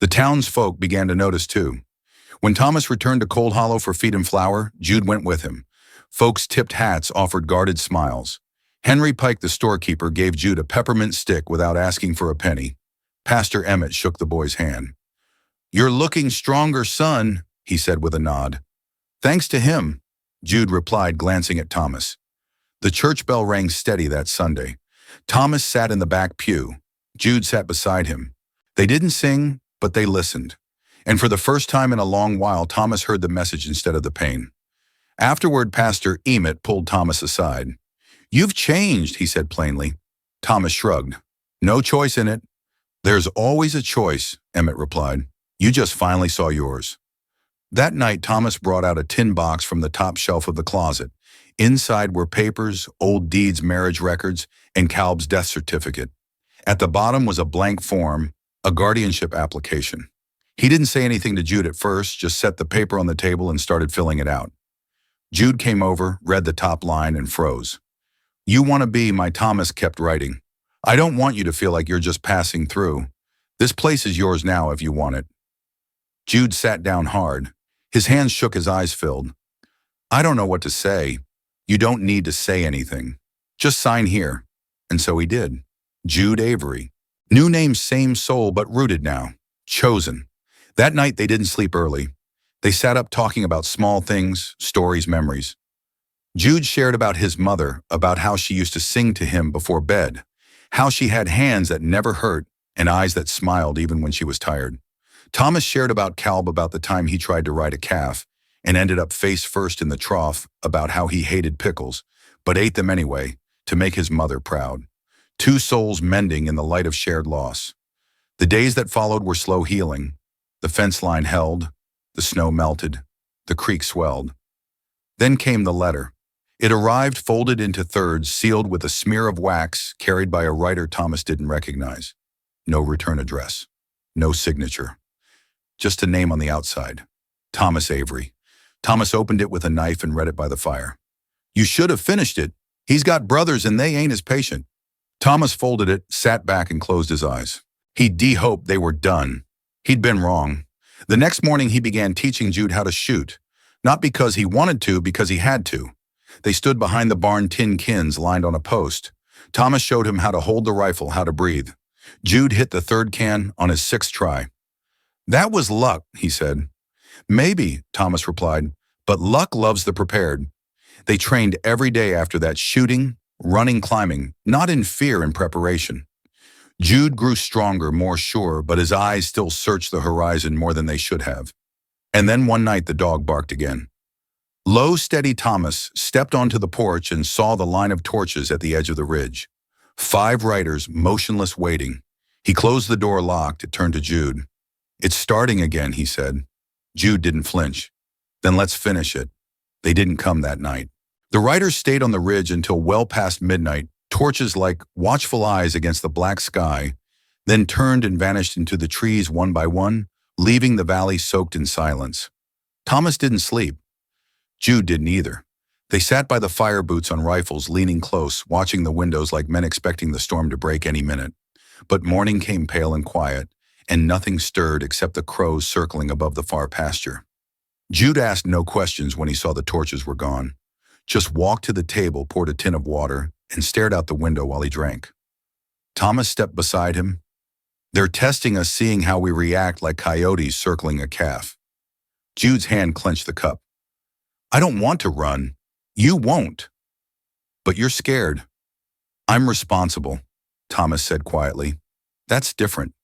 The townsfolk began to notice too. When Thomas returned to Cold Hollow for feed and flour, Jude went with him. Folks tipped hats, offered guarded smiles. Henry Pike, the storekeeper, gave Jude a peppermint stick without asking for a penny. Pastor Emmett shook the boy's hand. You're looking stronger, son, he said with a nod. Thanks to him, Jude replied, glancing at Thomas. The church bell rang steady that Sunday. Thomas sat in the back pew. Jude sat beside him. They didn't sing, but they listened. And for the first time in a long while, Thomas heard the message instead of the pain. Afterward, Pastor Emmett pulled Thomas aside. You've changed, he said plainly. Thomas shrugged. No choice in it. There's always a choice, Emmett replied. You just finally saw yours. That night, Thomas brought out a tin box from the top shelf of the closet. Inside were papers, old deeds, marriage records, and Caleb's death certificate. At the bottom was a blank form, a guardianship application. He didn't say anything to Jude at first, just set the paper on the table and started filling it out. Jude came over, read the top line, and froze. You want to be, my Thomas kept writing. I don't want you to feel like you're just passing through. This place is yours now if you want it. Jude sat down hard. His hands shook, his eyes filled. I don't know what to say. You don't need to say anything. Just sign here. And so he did. Jude Avery. New name, same soul, but rooted now. Chosen. That night they didn't sleep early. They sat up talking about small things, stories, memories. Jude shared about his mother, about how she used to sing to him before bed, how she had hands that never hurt and eyes that smiled even when she was tired. Thomas shared about Caleb, about the time he tried to ride a calf and ended up face first in the trough, about how he hated pickles, but ate them anyway to make his mother proud. Two souls mending in the light of shared loss. The days that followed were slow healing. The fence line held, the snow melted, the creek swelled. Then came the letter. It arrived folded into thirds, sealed with a smear of wax carried by a writer Thomas didn't recognize. No return address. No signature. Just a name on the outside. Thomas Avery. Thomas opened it with a knife and read it by the fire. You should have finished it. He's got brothers and they ain't as patient. Thomas folded it, sat back and closed his eyes. He de-hoped they were done. He'd been wrong. The next morning he began teaching Jude how to shoot. Not because he wanted to, because he had to. They stood behind the barn tin cans lined on a post. Thomas showed him how to hold the rifle, how to breathe. Jude hit the third can on his sixth try. That was luck, he said. Maybe, Thomas replied, but luck loves the prepared. They trained every day after that, shooting, running, climbing, not in fear, in preparation. Jude grew stronger, more sure, but his eyes still searched the horizon more than they should have. And then one night the dog barked again. Low, steady Thomas stepped onto the porch and saw the line of torches at the edge of the ridge. 5 riders, motionless, waiting. He closed the door, locked. It turned to Jude. It's starting again, he said. Jude didn't flinch. Then let's finish it. They didn't come that night. The riders stayed on the ridge until well past midnight, torches like watchful eyes against the black sky, then turned and vanished into the trees one by one, leaving the valley soaked in silence. Thomas didn't sleep. Jude didn't either. They sat by the fire boots on rifles, leaning close, watching the windows like men expecting the storm to break any minute. But morning came pale and quiet, and nothing stirred except the crows circling above the far pasture. Jude asked no questions when he saw the torches were gone. Just walked to the table, poured a tin of water, and stared out the window while he drank. Thomas stepped beside him. They're testing us, seeing how we react like coyotes circling a calf. Jude's hand clenched the cup. I don't want to run. You won't. But you're scared. I'm responsible, Thomas said quietly. That's different.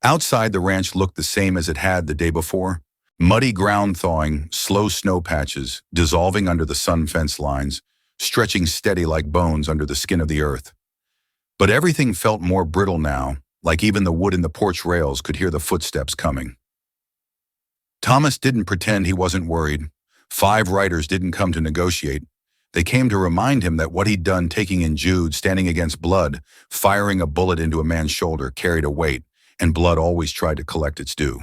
Outside, the ranch looked the same as it had the day before. Muddy ground thawing, slow snow patches, dissolving under the sun fence lines, stretching steady like bones under the skin of the earth. But everything felt more brittle now, like even the wood in the porch rails could hear the footsteps coming. Thomas didn't pretend he wasn't worried. 5 riders didn't come to negotiate. They came to remind him that what he'd done, taking in Jude, standing against blood, firing a bullet into a man's shoulder, carried a weight, and blood always tried to collect its due.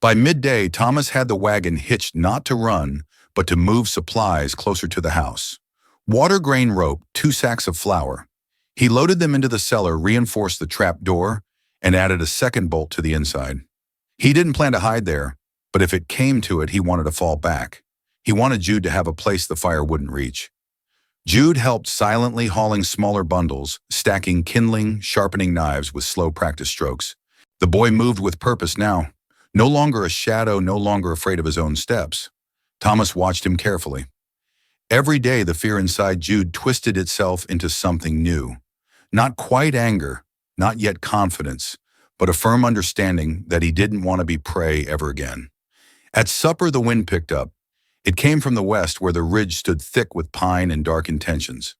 By midday, Thomas had the wagon hitched not to run, but to move supplies closer to the house. Water grain rope, 2 sacks of flour. He loaded them into the cellar, reinforced the trap door, and added a second bolt to the inside. He didn't plan to hide there, but if it came to it, he wanted to fall back. He wanted Jude to have a place the fire wouldn't reach. Jude helped, silently hauling smaller bundles, stacking kindling, sharpening knives with slow practice strokes. The boy moved with purpose now, no longer a shadow, no longer afraid of his own steps. Thomas watched him carefully. Every day, the fear inside Jude twisted itself into something new. Not quite anger, not yet confidence, but a firm understanding that he didn't want to be prey ever again. At supper, the wind picked up. It came from the west, where the ridge stood thick with pine and dark intentions.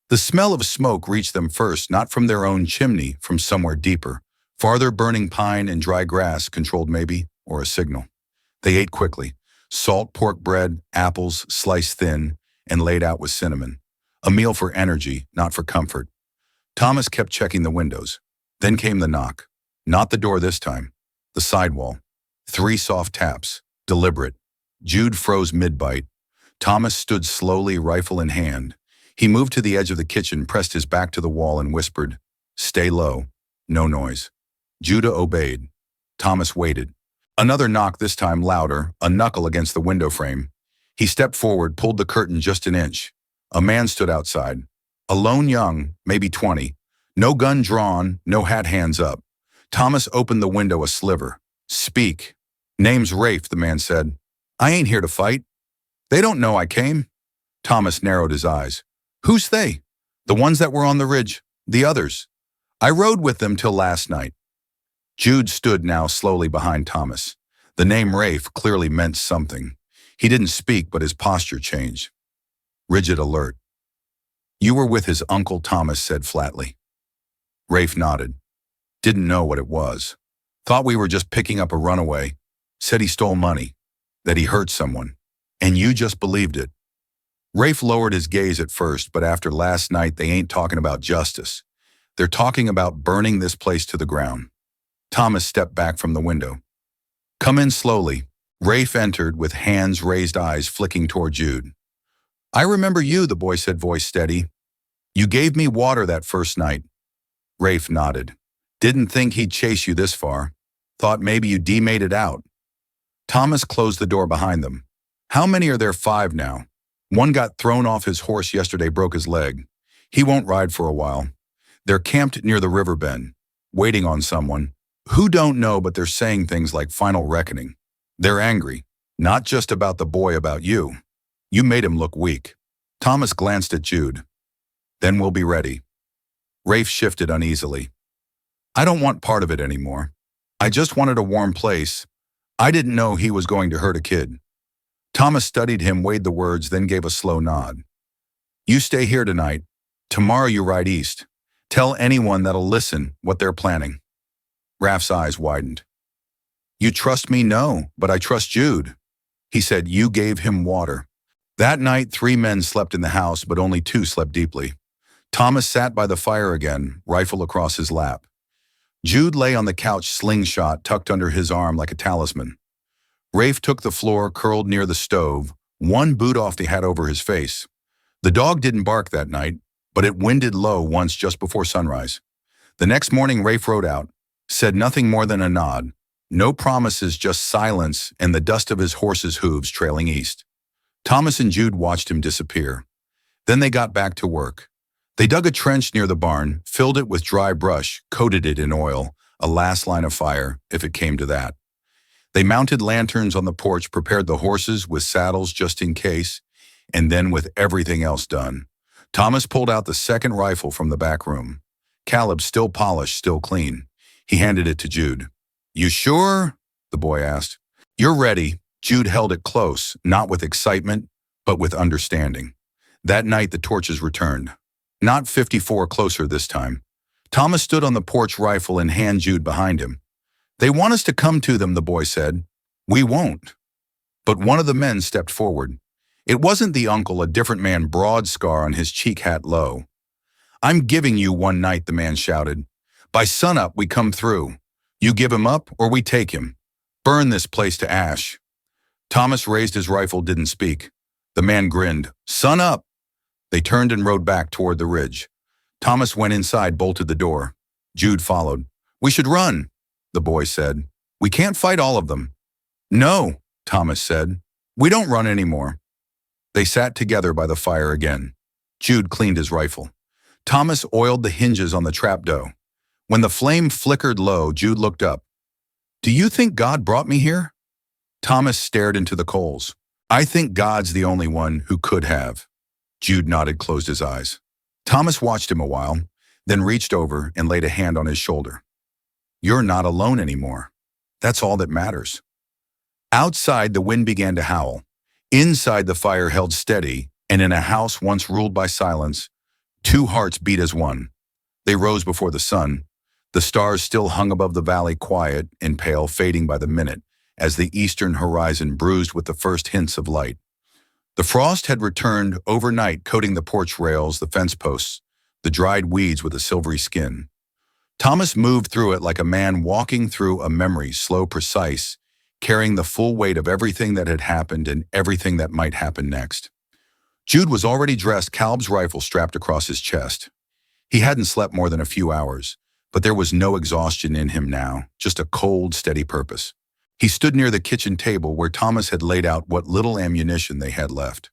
The smell of smoke reached them first, not from their own chimney, from somewhere deeper. Farther, burning pine and dry grass, controlled maybe, or a signal. They ate quickly. Salt pork bread, apples, sliced thin, and laid out with cinnamon. A meal for energy, not for comfort. Thomas kept checking the windows. Then came the knock. Not the door this time. The sidewall. 3 soft taps, deliberate. Jude froze mid-bite. Thomas stood slowly, rifle in hand. He moved to the edge of the kitchen, pressed his back to the wall, and whispered, "Stay low. No noise." Judah obeyed. Thomas waited. Another knock, this time louder, a knuckle against the window frame. He stepped forward, pulled the curtain just an inch. A man stood outside. Alone, young, maybe 20. No gun drawn, no hat, hands up. Thomas opened the window a sliver. "Speak." "Name's Rafe," the man said. "I ain't here to fight." "They don't know I came." Thomas narrowed his eyes. "Who's they?" "The ones that were on the ridge. The others. I rode with them till last night." Jude stood now slowly behind Thomas. The name Rafe clearly meant something. He didn't speak, but his posture changed. Rigid, alert. "You were with his uncle," Thomas said flatly. Rafe nodded. "Didn't know what it was. Thought we were just picking up a runaway. Said he stole money. That he hurt someone. And you just believed it." Rafe lowered his gaze at first, but after last night, they ain't talking about justice. They're talking about burning this place to the ground. Thomas stepped back from the window. "Come in slowly." Rafe entered with hands raised, eyes flicking toward Jude. "I remember you," the boy said, voice steady. "You gave me water that first night." Rafe nodded. "Didn't think he'd chase you this far. Thought maybe you made it out." Thomas closed the door behind them. "How many are there?" "5 now. One got thrown off his horse yesterday, broke his leg. He won't ride for a while. They're camped near the river bend, waiting on someone. Who don't know, but they're saying things like final reckoning. They're angry, not just about the boy, about you. You made him look weak." Thomas glanced at Jude. "Then we'll be ready." Rafe shifted uneasily. "I don't want part of it anymore. I just wanted a warm place. I didn't know he was going to hurt a kid." Thomas studied him, weighed the words, then gave a slow nod. "You stay here tonight. Tomorrow you ride east. Tell anyone that'll listen what they're planning." Raf's eyes widened. "You trust me?" "No, but I trust Jude." He said, "You gave him water." That night, 3 men slept in the house, but only 2 slept deeply. Thomas sat by the fire again, rifle across his lap. Jude lay on the couch, slingshot tucked under his arm like a talisman. Rafe took the floor, curled near the stove, one boot off the hat over his face. The dog didn't bark that night, but it winded low once just before sunrise. The next morning, Rafe rode out, said nothing more than a nod. No promises, just silence and the dust of his horse's hooves trailing east. Thomas and Jude watched him disappear. Then they got back to work. They dug a trench near the barn, filled it with dry brush, coated it in oil, a last line of fire, if it came to that. They mounted lanterns on the porch, prepared the horses with saddles just in case, and then with everything else done, Thomas pulled out the second rifle from the back room. Caleb, still polished, still clean. He handed it to Jude. "You sure?" the boy asked. "You're ready." Jude held it close, not with excitement, but with understanding. That night the torches returned. Not 54 closer this time. Thomas stood on the porch, rifle in hand, Jude behind him. "They want us to come to them," the boy said. "We won't." But one of the men stepped forward. It wasn't the uncle, a different man, broad scar on his cheek, hat low. "I'm giving you one night," the man shouted. "By sunup we come through. You give him up or we take him. Burn this place to ash." Thomas raised his rifle, didn't speak. The man grinned. "Sun up." They turned and rode back toward the ridge. Thomas went inside, bolted the door. Jude followed. "We should run," the boy said. "We can't fight all of them." "No," Thomas said. "We don't run anymore." They sat together by the fire again. Jude cleaned his rifle. Thomas oiled the hinges on the trapdoor. When the flame flickered low, Jude looked up. "Do you think God brought me here?" Thomas stared into the coals. "I think God's the only one who could have." Jude nodded, closed his eyes. Thomas watched him a while, then reached over and laid a hand on his shoulder. "You're not alone anymore. That's all that matters." Outside, the wind began to howl. Inside, the fire held steady, and in a house once ruled by silence, two hearts beat as one. They rose before the sun. The stars still hung above the valley, quiet and pale, fading by the minute, as the eastern horizon bruised with the first hints of light. The frost had returned overnight, coating the porch rails, the fence posts, the dried weeds with a silvery skin. Thomas moved through it like a man walking through a memory, slow, precise, carrying the full weight of everything that had happened and everything that might happen next. Jude was already dressed, Caleb's rifle strapped across his chest. He hadn't slept more than a few hours, but there was no exhaustion in him now, just a cold, steady purpose. He stood near the kitchen table where Thomas had laid out what little ammunition they had left.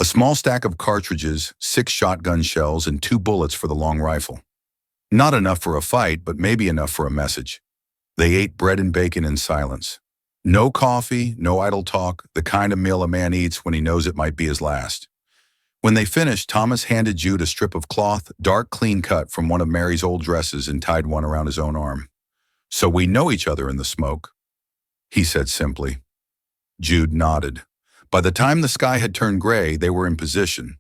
A small stack of cartridges, 6 shotgun shells, and 2 bullets for the long rifle. Not enough for a fight, but maybe enough for a message. They ate bread and bacon in silence. No coffee, no idle talk, the kind of meal a man eats when he knows it might be his last. When they finished, Thomas handed Jude a strip of cloth, dark, clean cut from one of Mary's old dresses, and tied one around his own arm. "So we know each other in the smoke," he said simply. Jude nodded. By the time the sky had turned gray, they were in position.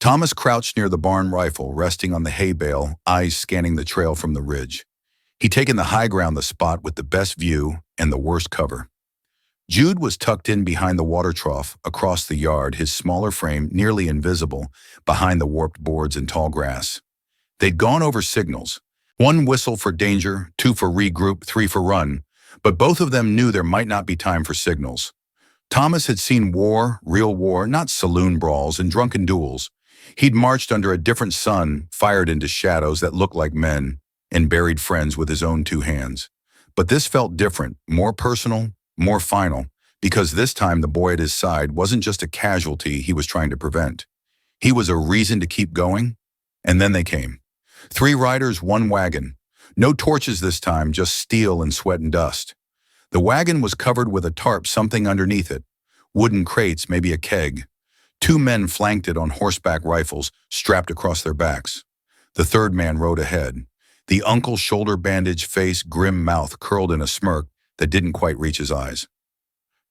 Thomas crouched near the barn, rifle resting on the hay bale, eyes scanning the trail from the ridge. He'd taken the high ground, the spot with the best view and the worst cover. Jude was tucked in behind the water trough, across the yard, his smaller frame nearly invisible behind the warped boards and tall grass. They'd gone over signals. 1 whistle for danger, 2 for regroup, 3 for run, but both of them knew there might not be time for signals. Thomas had seen war, real war, not saloon brawls and drunken duels. He'd marched under a different sun, fired into shadows that looked like men, and buried friends with his own 2 hands. But this felt different, more personal, more final, because this time the boy at his side wasn't just a casualty he was trying to prevent. He was a reason to keep going. And then they came. 3 riders, 1 wagon. No torches this time, just steel and sweat and dust. The wagon was covered with a tarp, something underneath it. Wooden crates, maybe a keg. 2 men flanked it on horseback, rifles strapped across their backs. The 3rd man rode ahead. The uncle's shoulder bandaged face, grim mouth curled in a smirk that didn't quite reach his eyes.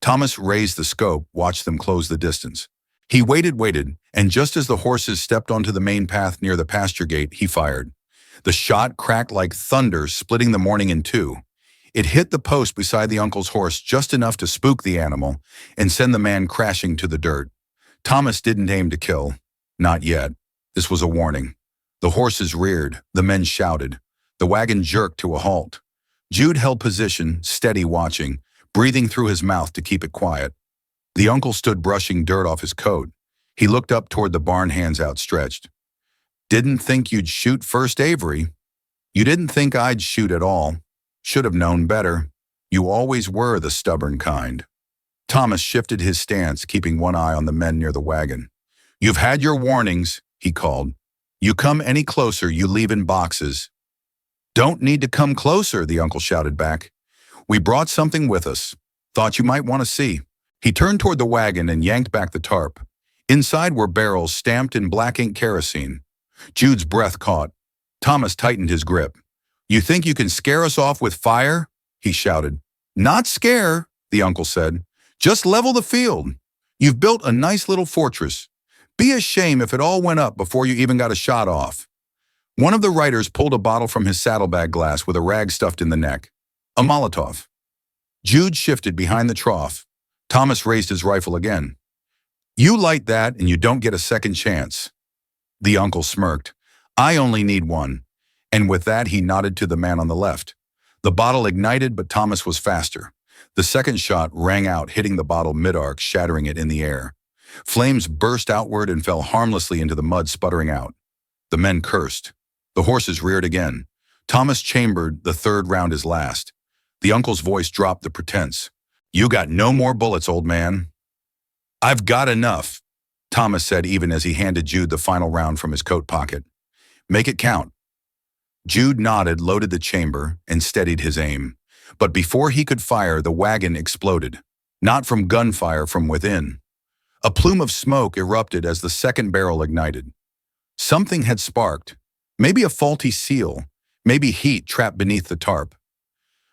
Thomas raised the scope, watched them close the distance. He waited, and just as the horses stepped onto the main path near the pasture gate, he fired. The shot cracked like thunder, splitting the morning in 2. It hit the post beside the uncle's horse just enough to spook the animal and send the man crashing to the dirt. Thomas didn't aim to kill. Not yet. This was a warning. The horses reared. The men shouted. The wagon jerked to a halt. Jude held position, steady, watching, breathing through his mouth to keep it quiet. The uncle stood brushing dirt off his coat. He looked up toward the barn, hands outstretched. "Didn't think you'd shoot first, Avery. You didn't think I'd shoot at all. Should have known better. You always were the stubborn kind." Thomas shifted his stance, keeping one eye on the men near the wagon. "You've had your warnings," he called. You come any closer, you leave in boxes." "Don't need to come closer," the uncle shouted back. "We brought something with us. Thought you might want to see." He turned toward the wagon and yanked back the tarp. Inside were barrels stamped in black ink kerosene. Jude's breath caught. Thomas tightened his grip. "You think you can scare us off with fire?" he shouted. "Not scare," the uncle said. "Just level the field. You've built a nice little fortress. Be a shame if it all went up before you even got a shot off." One of the riders pulled a bottle from his saddlebag glass with a rag stuffed in the neck. A Molotov. Jude shifted behind the trough. Thomas raised his rifle again. "You light that and you don't get a second chance." The uncle smirked. "I only need one." And with that he nodded to the man on the left. The bottle ignited, but Thomas was faster. The second shot rang out, hitting the bottle mid-arc, shattering it in the air. Flames burst outward and fell harmlessly into the mud, sputtering out. The men cursed. The horses reared again. Thomas chambered the third round his last. The uncle's voice dropped the pretense. "You got no more bullets, old man." "I've got enough," Thomas said even as he handed Jude the final round from his coat pocket. "Make it count." Jude nodded, loaded the chamber, and steadied his aim. But before he could fire, the wagon exploded. Not from gunfire, from within. A plume of smoke erupted as the second barrel ignited. Something had sparked. Maybe a faulty seal. Maybe heat trapped beneath the tarp.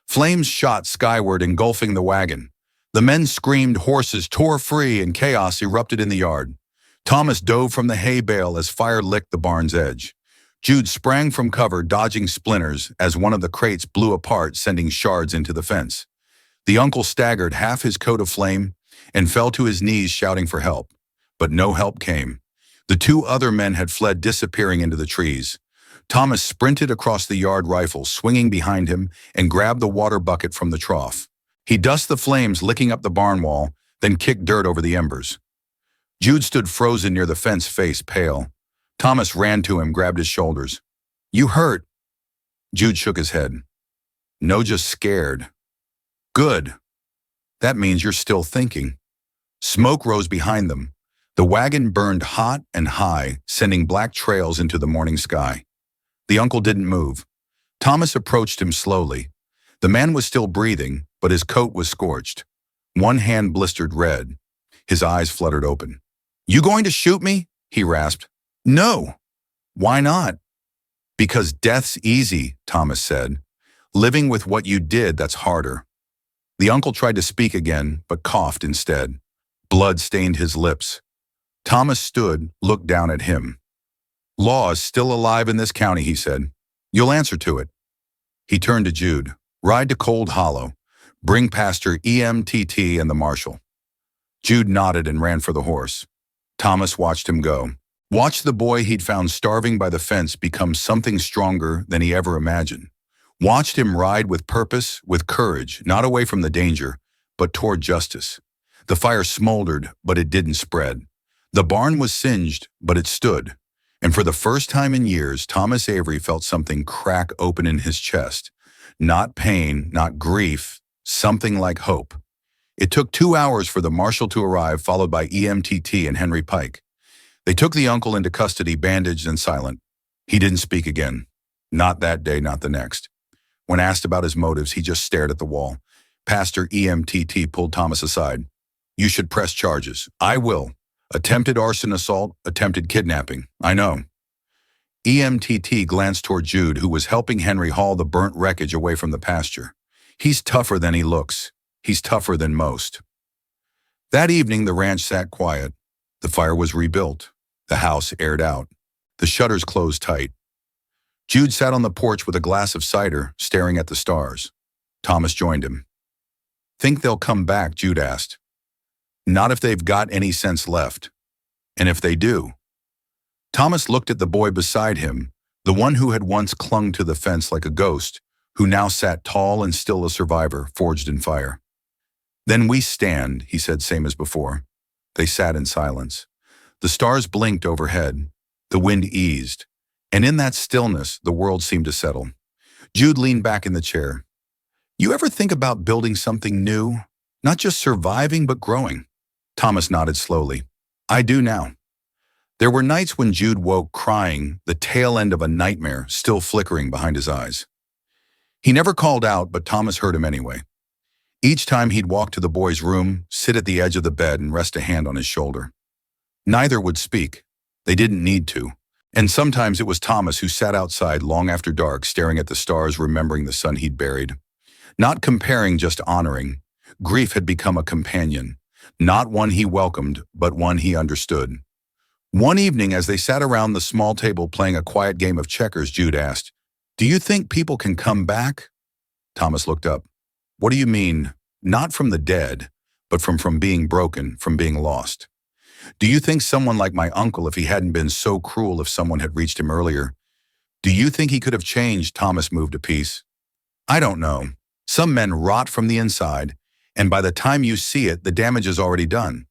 Flames shot skyward, engulfing the wagon. The men screamed, horses tore free, and chaos erupted in the yard. Thomas dove from the hay bale as fire licked the barn's edge. Jude sprang from cover, dodging splinters as one of the crates blew apart, sending shards into the fence. The uncle staggered, half his coat aflame, and fell to his knees, shouting for help. But no help came. The two other men had fled, disappearing into the trees. Thomas sprinted across the yard, rifle swinging behind him, and grabbed the water bucket from the trough. He dusted the flames, licking up the barn wall, then kicked dirt over the embers. Jude stood frozen near the fence, face pale. Thomas ran to him, grabbed his shoulders. "You hurt?" Jude shook his head. "No, just scared." "Good. That means you're still thinking." Smoke rose behind them. The wagon burned hot and high, sending black trails into the morning sky. The uncle didn't move. Thomas approached him slowly. The man was still breathing, but his coat was scorched. One hand blistered red. His eyes fluttered open. "You going to shoot me?" he rasped. "No." "Why not?" "Because death's easy," Thomas said. "Living with what you did, that's harder." The uncle tried to speak again, but coughed instead. Blood stained his lips. Thomas stood, looked down at him. "Law is still alive in this county," he said. "You'll answer to it." He turned to Jude. "Ride to Cold Hollow. Bring Pastor EMTT and the marshal." Jude nodded and ran for the horse. Thomas watched him go. Watched the boy he'd found starving by the fence become something stronger than he ever imagined. Watched him ride with purpose, with courage, not away from the danger, but toward justice. The fire smoldered, but it didn't spread. The barn was singed, but it stood. And for the first time in years, Thomas Avery felt something crack open in his chest. Not pain, not grief, something like hope. It took 2 hours for the marshal to arrive, followed by EMTT and Henry Pike. They took the uncle into custody, bandaged and silent. He didn't speak again. Not that day, not the next. When asked about his motives, he just stared at the wall. Pastor EMTT pulled Thomas aside. "You should press charges." "I will. Attempted arson, assault, attempted kidnapping. I know." EMTT glanced toward Jude, who was helping Henry haul the burnt wreckage away from the pasture. "He's tougher than he looks. He's tougher than most." That evening, the ranch sat quiet. The fire was rebuilt. The house aired out. The shutters closed tight. Jude sat on the porch with a glass of cider, staring at the stars. Thomas joined him. "Think they'll come back?" Jude asked. "Not if they've got any sense left." "And if they do?" Thomas looked at the boy beside him, the one who had once clung to the fence like a ghost, who now sat tall and still, a survivor, forged in fire. "Then we stand," he said, same as before. They sat in silence. The stars blinked overhead. The wind eased. And in that stillness, the world seemed to settle. Jude leaned back in the chair. "You ever think about building something new? Not just surviving, but growing?" Thomas nodded slowly. "I do now." There were nights when Jude woke crying, the tail end of a nightmare still flickering behind his eyes. He never called out, but Thomas heard him anyway. Each time he'd walk to the boy's room, sit at the edge of the bed and rest a hand on his shoulder. Neither would speak. They didn't need to. And sometimes it was Thomas who sat outside long after dark, staring at the stars, remembering the son he'd buried. Not comparing, just honoring. Grief had become a companion, not one he welcomed, but one he understood. One evening, as they sat around the small table playing a quiet game of checkers, Jude asked, "Do you think people can come back?" Thomas looked up. "What do you mean? Not from the dead, but from being broken, from being lost. Do you think someone like my uncle, if he hadn't been so cruel, if someone had reached him earlier, do you think he could have changed?" Thomas moved a piece. "I don't know. Some men rot from the inside, and by the time you see it, the damage is already done.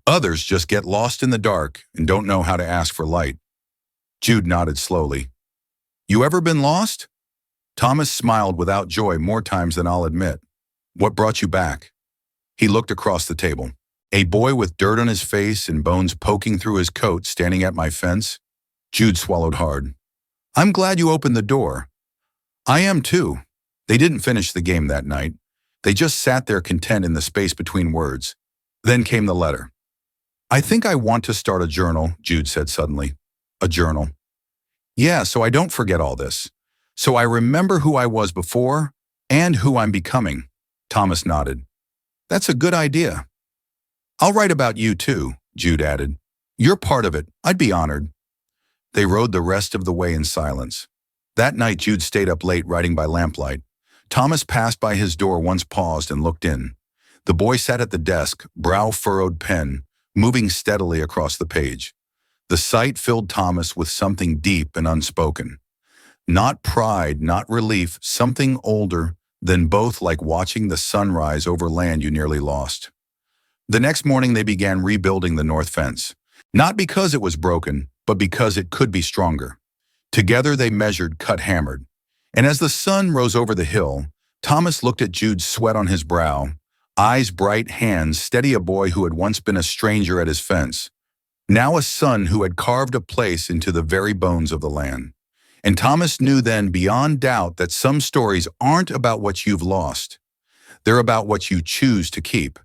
Others just get lost in the dark and don't know how to ask for light." Jude nodded slowly. "You ever been lost?" Thomas smiled without joy, "More times than I'll admit." "What brought you back?" He looked across the table. "A boy with dirt on his face and bones poking through his coat standing at my fence." Jude swallowed hard. "I'm glad you opened the door." "I am too." They didn't finish the game that night. They just sat there content in the space between words. Then came the letter. "I think I want to start a journal," Jude said suddenly. "A journal?" "Yeah, so I don't forget all this. So I remember who I was before and who I'm becoming." Thomas nodded. "That's a good idea." "I'll write about you too," Jude added. "You're part of it. I'd be honored." They rode the rest of the way in silence. That night Jude stayed up late writing by lamplight. Thomas passed by his door once, paused and looked in. The boy sat at the desk, brow furrowed, pen moving steadily across the page. The sight filled Thomas with something deep and unspoken. Not pride, not relief, something older than both, like watching the sunrise over land you nearly lost. The next morning they began rebuilding the north fence. Not because it was broken, but because it could be stronger. Together they measured, cut, hammered. And as the sun rose over the hill, Thomas looked at Jude's sweat on his brow, eyes bright, hands steady, a boy who had once been a stranger at his fence, now a son who had carved a place into the very bones of the land. And Thomas knew then beyond doubt that some stories aren't about what you've lost. They're about what you choose to keep.